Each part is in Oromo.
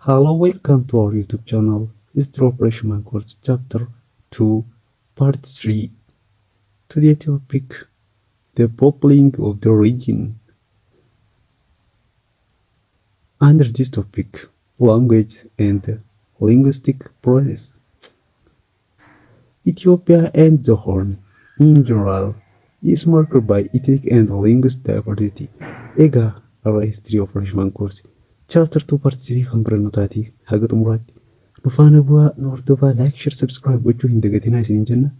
Hello, welcome to our YouTube channel. History of Freshman Course Chapter 2, Part 3. Today topic, the peopling of the region. Under this topic, language and linguistic process. Ethiopia and the Horn, in general, is marked by ethnic and linguistic diversity. Egaa our history of Freshman Course Chapter 2 Part 3 kan barannu taati haga xumuraatti. Nu faana bu'aa, nu hordofaa, like, share, subscribe gochuu hin dagatinaa isiniin jenna.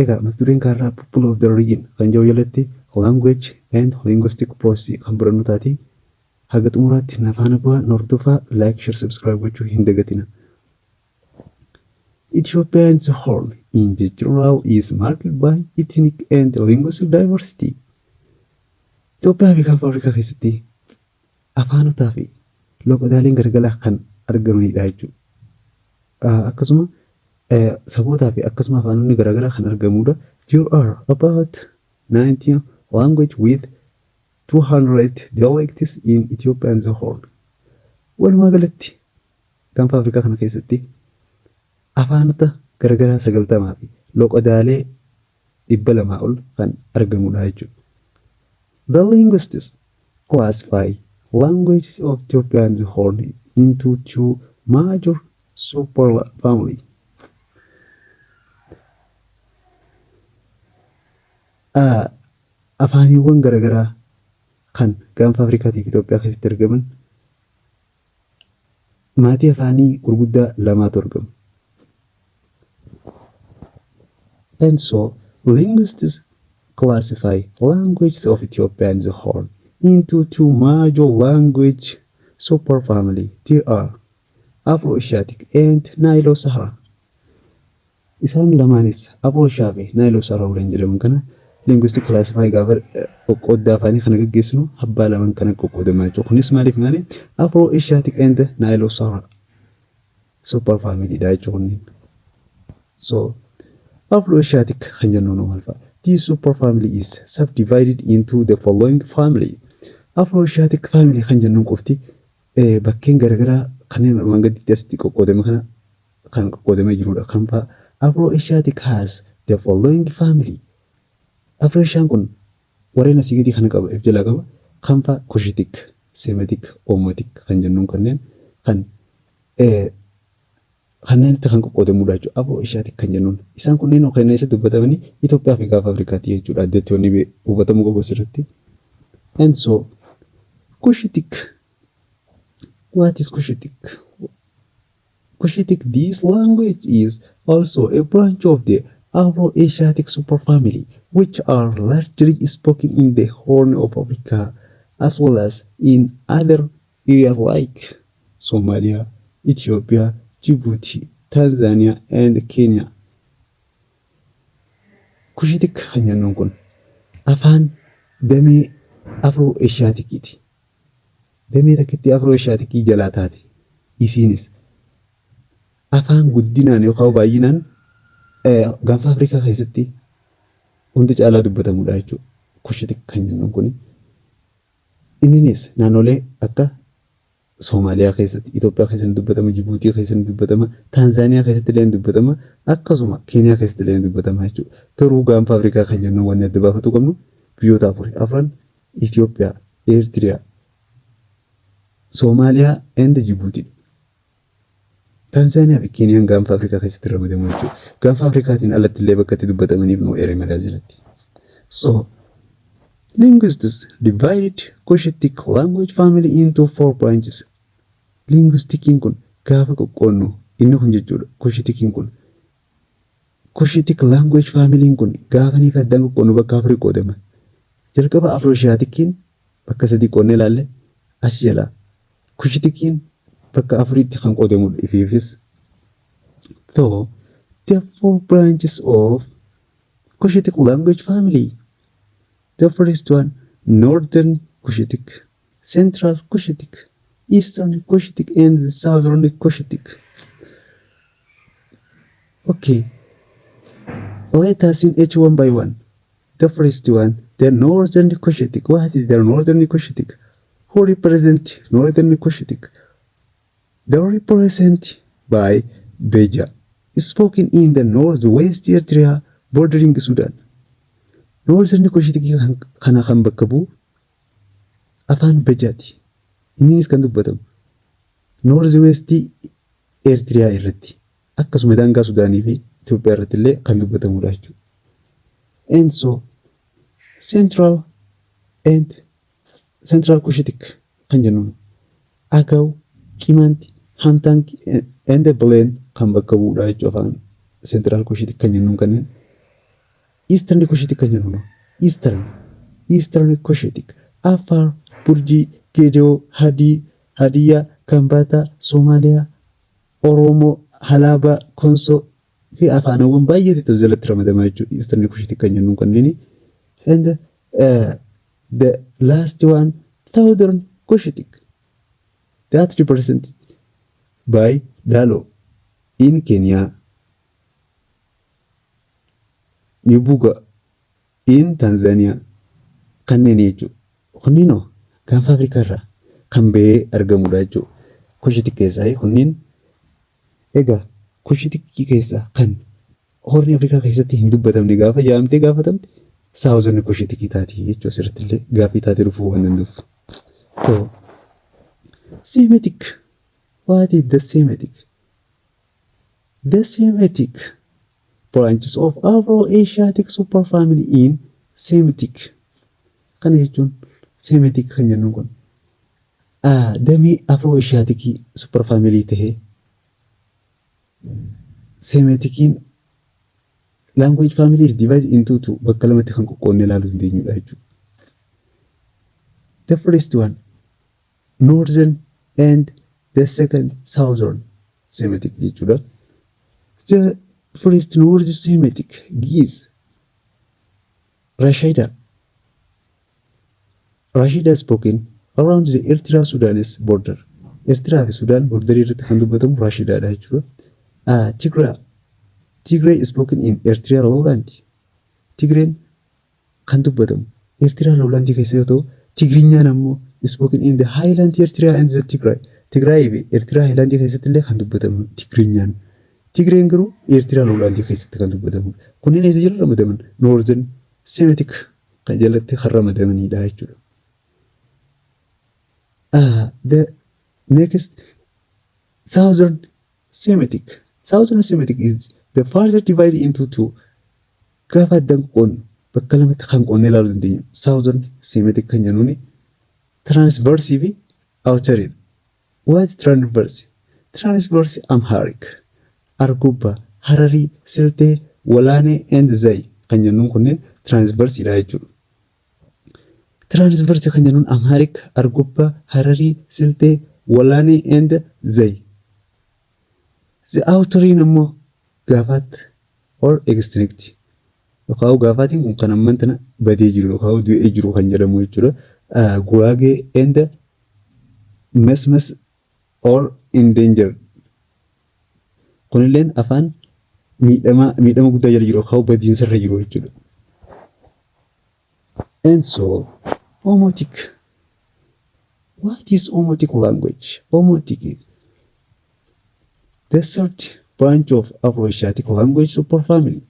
Egaa mata dureen kaarraa people of the region kan jedhu jalatti language and linguistic process kan barannu taati. Haga xumuraatti nu faana bu'aa, nu hordofaa, like, share, subscribe gochuu hin dagatinaa. Ethiopia's Horn in general is marked by ethnic and linguistic diversity. Itoophiyaa fi Gaafa Afrikaa keessatti afaanotaa fi loqodaaleen garagaraa kan argamanidha jechuudha. Akkasuma sabootaa fi akkasuma afaanonni garagaraa kan argamudha. There are about 19 languages with 200 dialects in Ethiopia's Horn. Walumaa galatti Gaafa Afrikaa kana keessatti afaanota garagaraa 90 fi loqodaalee 200 ol kan argamudha jechuudha. The linguists classify languages of Ethiopia's Horn into two major superfamilies. Afaaniiwwan garagaraa kan Gaanfa Afrikaatiif Itoophiyaa keessatti argaman maatii afaanii gurguddaa lamaatu argama. And so, linguists classify languages of Ethiopia's Horn into two major language superfamilies. There are Afro-Asiatic and Nilo-Sahara. Isaan lamaanis Afro-Asiaa fi Nilo-Sahara waliin jedhaman kana linguistic classify gaafa qoqqooddaa afaanii kana gaggeessinu abbaa lamaan kana qoqqoodamaa jechuudha. Kunis maaliif Afro-Asiatic and Nilo-Sahara superfamily dha jechuudha. So Afro-Asiatic kan jennuun maal fa'a? This superfamily is subdivided into the following family. Afro-Asiatic family kan jennuun qofti bakkeen garagaraa kanneen armaan gaditti asitti qoqqoodame kana kan qoqqoodamee jirudha. Kan fa'a Afro-Asiatic has the following family. Afro-Asiaan kun warreen asii gadii kana qaba, jalaa qaba. Kan fa'a Cushitic, Semitic, Omotic kan jennuun kanneen kanneenitti kan qoqqoodamudha jechuudha. Afro-Asiatic kan jennuun isaan kunneen kan eessa dubbatamanii Itoophiyaa fi Gaafa Afrikaatti jechuudha. Addeetti wanni hubatamu qabu asirratti. And so Cushitic. What is Cushitic? Cushitic, this language is also a branch of the Afro-Asiatic superfamily, which are largely spoken in the Horn of Africa, as well as in other areas like Somalia, Ethiopia, Djibouti, Tanzania, and Kenya. Cushitic kan jennuun kun afaan damee Afro-Asiaatikiiti. Damee takkitti Afro-Asiaatikii jalaa taate. Isiinis afaan guddinaan yookaan baay'inaan Gaafa Afrikaa keessatti hundi caalaa dubbatamudha jechuudha. Cushitic kan jennuun kun inninis naannolee akka Somaaliyaa keessatti, Itoophiyaa keessatti dubbatama, Djiboutii keessatti dubbatama, Tanzaaniyaa keessatti illee dubbatama, akkasuma Keeniyaa keessatti illee dubbatama jechuudha. Garuu Gaafa Afrikaa kan jennuun wanni adda baafatu qabnu biyyoota afran Itoophiyaa, Eertiriyaa, Somaaliyaa and Djiboutii. Tanzaaniyaa fi Keeniyaan Gaafa Afrikaa keessatti ramadamu jechuudha. Gaafa Afrikaatiin alatti illee bakka itti dubbatamaniif nu eeree madaazilatti. So linguists divided Cushitic language family into 4 branches. Linguistikiin kun gaafa qoqqoonnu inni kun jechuudha. Cushitikiin kun Cushitic language family kun gaafa ni addaan qoqqoonnu bakka afurii qoodama. Jalqaba Afro-Asiaatikiin bakka 3 qoonnee ilaalle achi jalaa. Cushitikiin bakka afuriitti kan qoodamudha ifiifis. So the 4 branches of Cushitic language family. The first one, Northern Cushitic, Central Cushitic, Eastern Cushitic, and Southern Cushitic. Okay, let us in each one by one. The first one, the Northern Cushitic. What is the Northern Cushitic? Who represent Northern Cushitic? The represented by Beja is spoken in the northwest Eritrea bordering Sudan. Northern Kushitik kana kan bakka bu'u afaan Bejaati. Innis kan dubbatamu northwest Eritrea irratti akkasuma daangaa Sudaanii fi Itoophiyaa irratti illee kan dubbatamudha jechuudha. And so Central Cushitic kan jennuun Agaw, Kimanti, Hamtank and the Belen kan bakka bu'udha jechuudha afaan Central Cushitic kan jennuun kanneen. Eastern Cushitic kan jennuun Eastern Cushitic Afar, Burji, Gedeo, Hadiya, Kambata, Somalia, Oromo, Halaba, Konso fi afaanawwan baay'eetu jalatti ramadamaa jechuudha. Eastern Cushitic kan jennuun kanneen. And the last one, Southern Cushitic, that represented by Dalo in Kenya, Nibuga in Tanzania, kanneen jechuudha. Kunniinoo gaanfa Afrikaa irraa kan ba'ee argamudha jechuudha. Cushitic keessaa kunniin egaa Cushitic keessaa kan Horni Afrikaa keessatti hin dubbatamne gaafa yaamtee gaafatamte Southern Cushitic taati jechuudha. Asirratti illee gaaffii taatee dhufuu waan danda'uuf. So Semitic. What is the Semitic? The Semitic branches of Afro-Asiatic superfamily in Semitic. Kana jechuun Semitic kan jennuun kun damee Afro-Asiatic superfamily tahee Semitikiin language family is divided into two. Bakka lamatti kan qoqqoodnee ilaaluu dandeenyudha jechuudha. The first one, Northern and the second Southern Semitic jechuudha. The first North Semitic is Rashida spoken around the Eritrea-Sudanese border. Eritrea fi Sudan borderii irratti kan dubbatamu Rashidaadha jechuudha. Tigray is spoken in Eritrea lowland. Tigreen kan dubbatamu Eritrea lowland keessa yoo ta'u, Tigrinyaan ammoo spoken in the highland Eritrea and the Tigray. Tigray fi Eritrea highland keessatti illee kan dubbatamu Tigrinyaan. Tigreen garuu Eritrea lowland keessatti kan dubbatamu. Kunneen eessa jala ramadaman? Northern Semitic kan jalatti kan ramadamanidha jechuudha. The next Southern Semitic. Southern Semitic is the further divided into two. Gaafa addan qoodnu bakka lamatti kan qoodnee ilaaluu dandeenya. Southern Semitic kan jennuun transverse fi outeridha. What transverse? Transverse Amharic, Argubba, Harari, Siltee, Walaane and Zay kan jennuun kunneen transverseidha jechuudha. Transverse kan jennuun Amharic, Argubba, Harari, Siltee, Walaane and Zay. The outeriin ammoo Gaafaat or extinct. Yookaan Gaafaatiin kun kan amman tana badee jiru yookaan du'ee jiru kan jedhamu jechuudha. Guraagee and Mesmes or endangered. Kunilleen afaan miidhama guddaa jala jiru yookaan badiinsa irra jiru jechuudha. And so Omotic. What is Omotic language? Omotic is the third branch of Afro-Asiatic language superfamily.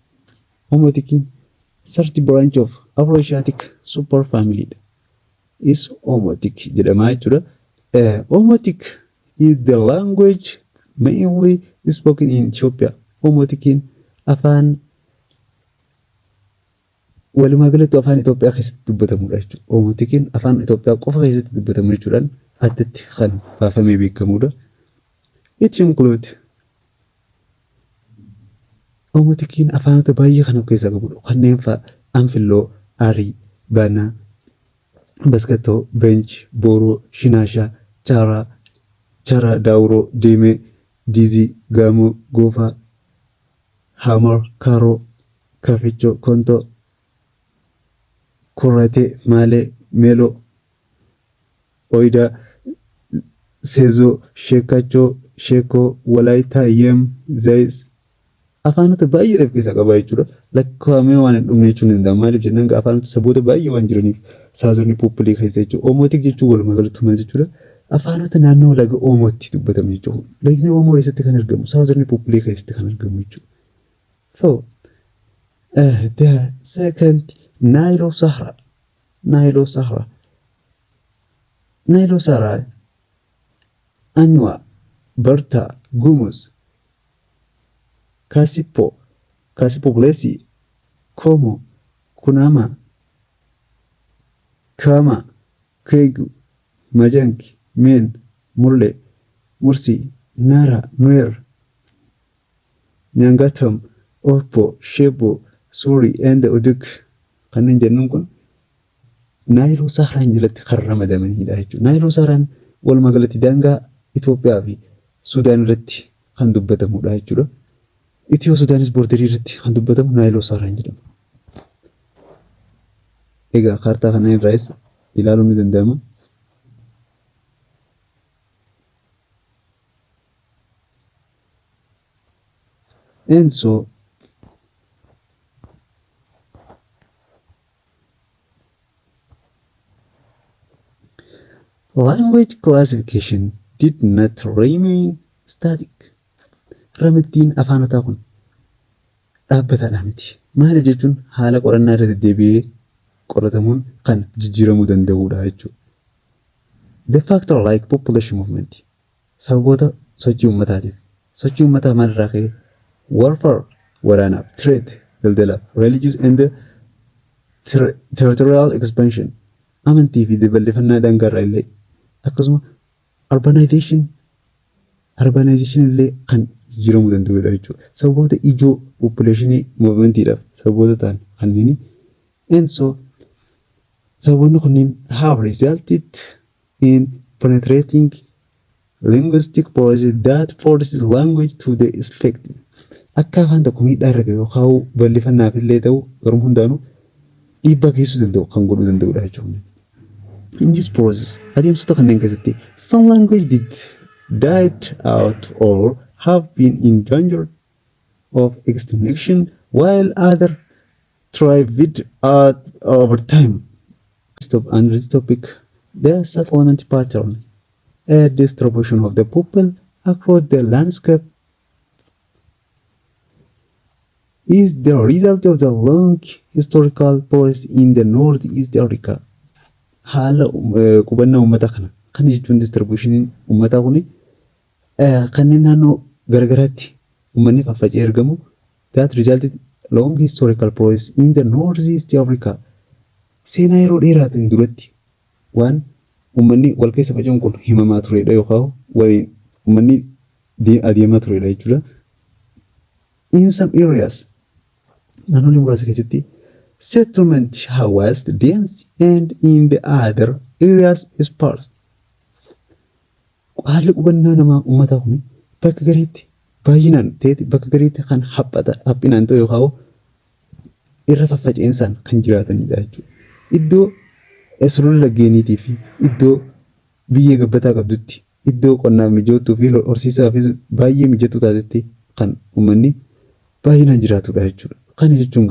Omotic third branch of Afro-Asiatic superfamily is Omotic jedhama jechuudha. Omotic is the language mainly spoken in Ethiopia. Omoticin afaan walumaa galatti afaan Itoophiyaa keessatti dubbatamudha jechuudha. Omoticin afaan Itoophiyaa qofa keessatti dubbatamu jechuudhaan addatti kan baafamee beekamudha. It includes Omoticin afaanota baay'ee kan of keessaa qabudha. Kanneen fa'a Anfilloo, Arii, Baanaa, Baskatoo, Bench, Booroo, Shinaashaa, Chaaraa, Daawuroo, Deemee, Diizii, Gaamoo, Goofaa, Hamar, Kaaroo, Kafichoo, Kontoo, Korratee, Maalee, Meeloo, Oyidaa, Seezoo, Sheekachoo, Sheekoo, Walaayitaa, Yeem, Zayis. Afaanota baay'ee of keessaa qaba jechuudha. Lakkaa'amee waan hin dhumne jechuun hin danda'amu. Maaliif jennaan afaanota saboota baay'ee waan jiraniif saazonni populii keessa jechuudha. Omotic jechuun walumaa galatti maal jechuudha? afaanota naannoo laga Oomootti dubbatamu jechuudha. Lagni Oomoo eessatti kan argamu? Southern Republic keessatti kan argamu jechuudha. So, the second Nile Sahara. Nile Sahara. Nile Sahara. Anywa, Berta, Gumus, Kasipo, Blesi, Como, Kunama, Kama, Kegu, Majanki, Men, Murle, Mursi, Nara, Nuer, Nyangatam, Orpo, Shebo, Suri, and Uduk. Kanneen jennuun kun Naayiloo Saharaan jalatti kan ramadamanidha jechuudha. Naayiloo Saharaan walumaa galatti daangaa Itoophiyaa fi Sudaan irratti kan dubbatamudha jechuudha. Itiyoo Sudaanis boordarii irratti kan dubbatamu Naayiloo Saharaan jedhama. Egaa kaartaa kana irraas ilaaluun ni danda'ama. And so language classification did not remain static. Ramaddiin afaanotaa kun dhaabbataadha miti. Maali jechuun haala qorannaa irra deddeebi'ee qoratamuun kan jijjiiramuu danda'udha jechuudha. The factor like population movement sababoota sochii uummataatiif. Sochii uummataa maalirraa ka'e? Warfare, waraanaaf, trade, daldalaaf, religious and territorial expansion, amantii fi babal'ifannaa daangaarraa illee akkasuma urbanization illee kan jijjiiramuu danda'udha jechuudha. Sababoota ijoo population movementiidhaaf sababoota ta'an kanneen. And so sababoonni kunniin have resulted in penetrating linguistic process that forces language to the effect. Akka afaan tokko miidhaa irra gahu yookaan bal'ifannaaf illee ta'u garuu hundaanuu dhiibbaa geessisuu danda'u kan godhuu danda'udha jechuudha. In this process, adeemsota kanneen keessatti some language did died out or have been in danger of extinction while other thrived over time. And this topic, the settlement pattern, a distribution of the people across the landscape is the result of the long historical process in the Northeast Africa. Haala qubannaa uummataa kana. Kana jechuun distribushiniin uummataa kuni kanneen naannoo garagaraatti uummanni faffaca'ee argamu. That resulted long historical process in the Northeast Africa. Seenaa yeroo dheeraatiin duratti waan uummanni wal keessa faca'uun kun himamaa turedha yookaan waliin uummanni adeemaa turedha jechuudha. In some areas naannolee muraasa keessatti settlement was dense and in the other areas sparse. Haalli qubannaa namaa uummataa kun bakka gariitti baay'inaan ta'etti bakka gariitti kan haphinaan ta'u yookaan irra faffaca'eensaan kan jiraatanidha jechuudha. Iddoo sulula laggeeniitii fi iddoo biyyee gabbataa qabdutti iddoo qonnaaf mijootuu fi horsiisaafis baay'ee mijatu taatetti kan uummanni baay'inaan jiraatudha jechuudha. Kana jechuun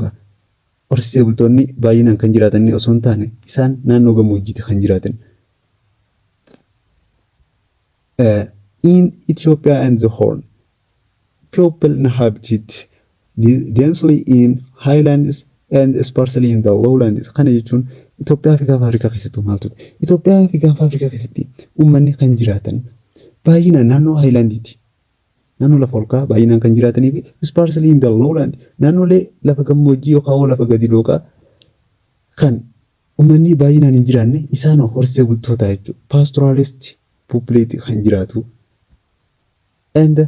horsiisee bultoonni baay'inaan kan jiraatanii osoo hin taane isaan naannoo gammoojjiitti kan jiraatan. In Ethiopia and the Horn, people inhabited densely in highlands and sparsely in the lowlands. Kana jechuun Itoophiyaa fi gaafa Afrikaa keessatti maaltu? Itoophiyaa fi gaafa Afrikaa keessatti uummanni kan jiraatan baay'inaan naannoo highlandiiti. Naannoo lafa olka'aa baay'inaan kan jiraatanii fi sparsely in the lowland naannolee lafa gammoojjii yookaan lafa gadi dhooqaa kan uummanni baay'inaan hin jiraanne isaan horsiisee bultoota jechuudha. Pastoralist populate kan jiraatu. And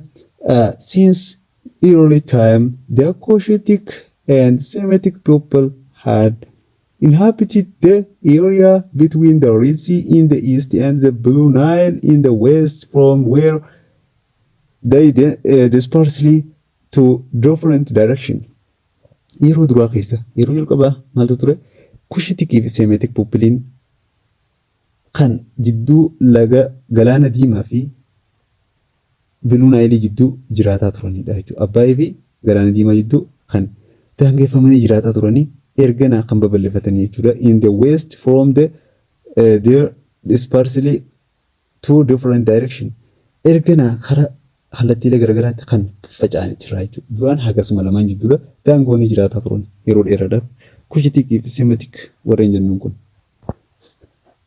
since early time, the Cushitic and Semitic people had inhabited the area between the Red Sea in the east and the Blue Nile in the west, from where they dispersely to different direction. Yeroo duraa keessa yeroo jalqabaa maaltu ture? Kushitikii fi Semitic Popiliin kan jidduu laga galaana diimaa fi Blue Nile jidduu jiraataa turanidha jechuudha. Abbaayii fi galaana diimaa jidduu kan daangeffamanii jiraataa turanii erganaa kan babal'ifatanii jechuudha. In the west from the their dispersely two different direction. Ergana kara kallattiilee garagaraatti kan faca'anii jira jechuudha. Duraan hagasuma lamaan jidduudha daangoon jiraataa turan yeroo dheeraadhaaf kushitikii fi semitik warreen jennuun kun.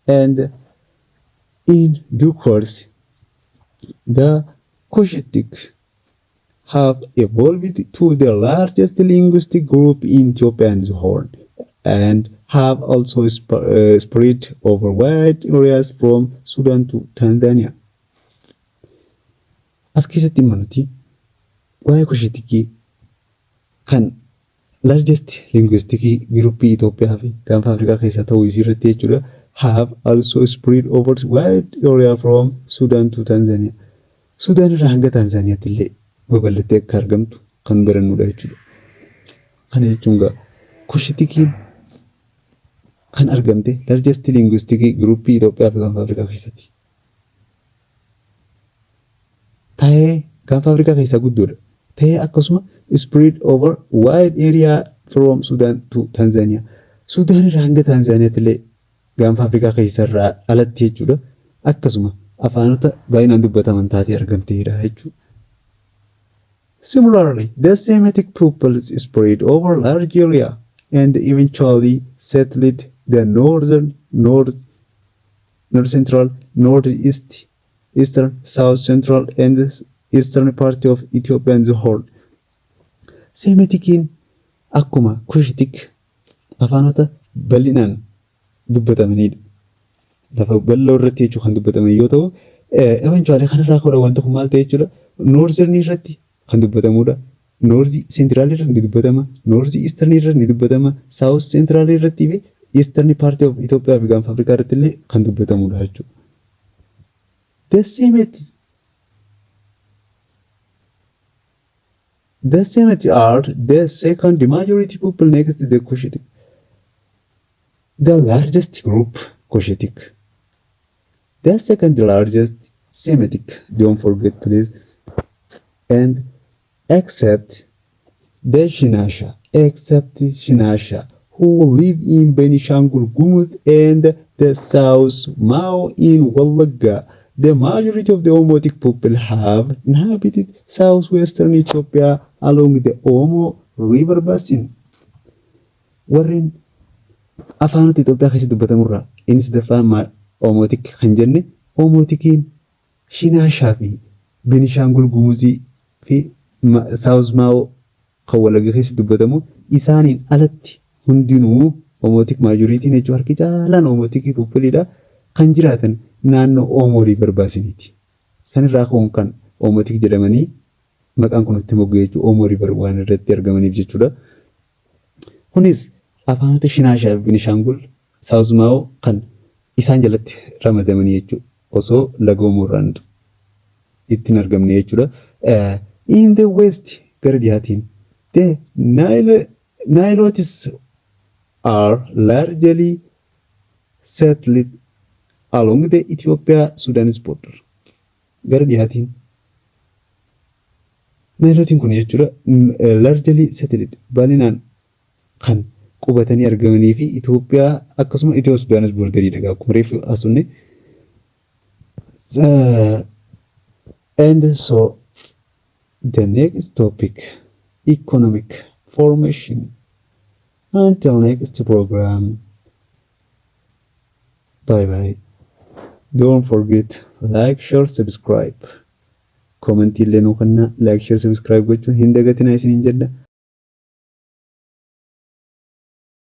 And in due course, the Cushitic have evolved to the largest linguistic group in Ethiopia's Horn and have also spread over wide areas from Sudan to Tanzania. As keessatti manuti waa'ee Kushitikii kan largest linguistic group Itoophiyaa fi gaanfa Afrikaa keessaa ta'uu isii irratti jechuudha have also spread over wide area from Sudan to Tanzania. Sudan irraa hanga Tanzaaniyaatti illee babal'attee akka argamtu kan barannudha jechuudha. Kana jechuun gaa Kushitikiin kan argamte largest linguistic group Itoophiyaa fi gaanfa Afrikaa keessatti. Ta'ee gaanfa Afrikaa keessaa guddoodha. Ta'ee akkasuma spread over wide area from Sudan to Tanzania. Sudan irraa hanga Tanzaaniyaatti illee gaanfa Afrikaa keessarraa alatti jechuudha. Akkasuma afaanota baay'inaan dubbataman taatee argamteedha jechuudha. Similarly, the Semitic peoples spread over large area and eventually settled the north central, northeast, eastern, south central, and eastern part of Ethiopia's Horn. Semitikiin akkuma Kushitik afaanota bal'inaan dubbatamanidha. Lafa bal'oo irratti jechuun kan dubbataman yoo ta'u, eventually kanarraa ka'uudhaan wanta kun maal ta'e jechuudha. Northern irratti kan dubbatamudha. North central irratti ni dubbatama. North eastern irratti ni dubbatama. South central irratti fi eastern part of Ethiopia fi gaanfa Afrikaa irratti illee kan dubbatamudha jechuudha. The Semitic are the second majority people next to the Cushitic. The largest group, Cushitic. The second largest, Semitic. Don't forget, please. And except Shinasha, who live in Benishangul Gumuz and the South Mao in Wallagga. The majority of the Omotic people have inhabited southwestern Ethiopia along the Omo River basin. Warren afaanota Itoophiyaa keessatti dubbatamurraa innis afaan Omotik kan jenne Omotikiin Shinaashaa fi Benishangul Gumuzii fi South Mao kan Wallagga keessatti dubbatamu isaaniin alatti hundinuu Omotik maajoriitiin jechuun harki caalaan Omotikii puuppiliidha kan jiraatan naannoo Omo River baasiniiti. Sanirraa ka'uun kan Omotik jedhamanii maqaan kun itti mogga'ee jechuudha. Omo River waan irratti argamaniif jechuudha. Kunis afaanota Shinaashaa fi Benishangul South Mao kan isaan jalatti ramadamanii jechuudha. Osoo laga Omo irraan ittiin argamne jechuudha. In the west gara dhiyaatiin the Nilotes are largely settled along the Ethiopia-Sudanese border. Gara dhiyaatiin Nilotiin kun jechuudha largely settled bal'inaan kan qubatanii argamanii fi Itoophiyaa akkasuma Itiyoo-Sudanese borderidha akkuma reefu asunne. And so the next topic, economic formation. Until next program, bye bye. Don't forget like, share, subscribe. Comment illee nu kanna like, share, subscribe gochuun hin dagatinaa isiniin jedha.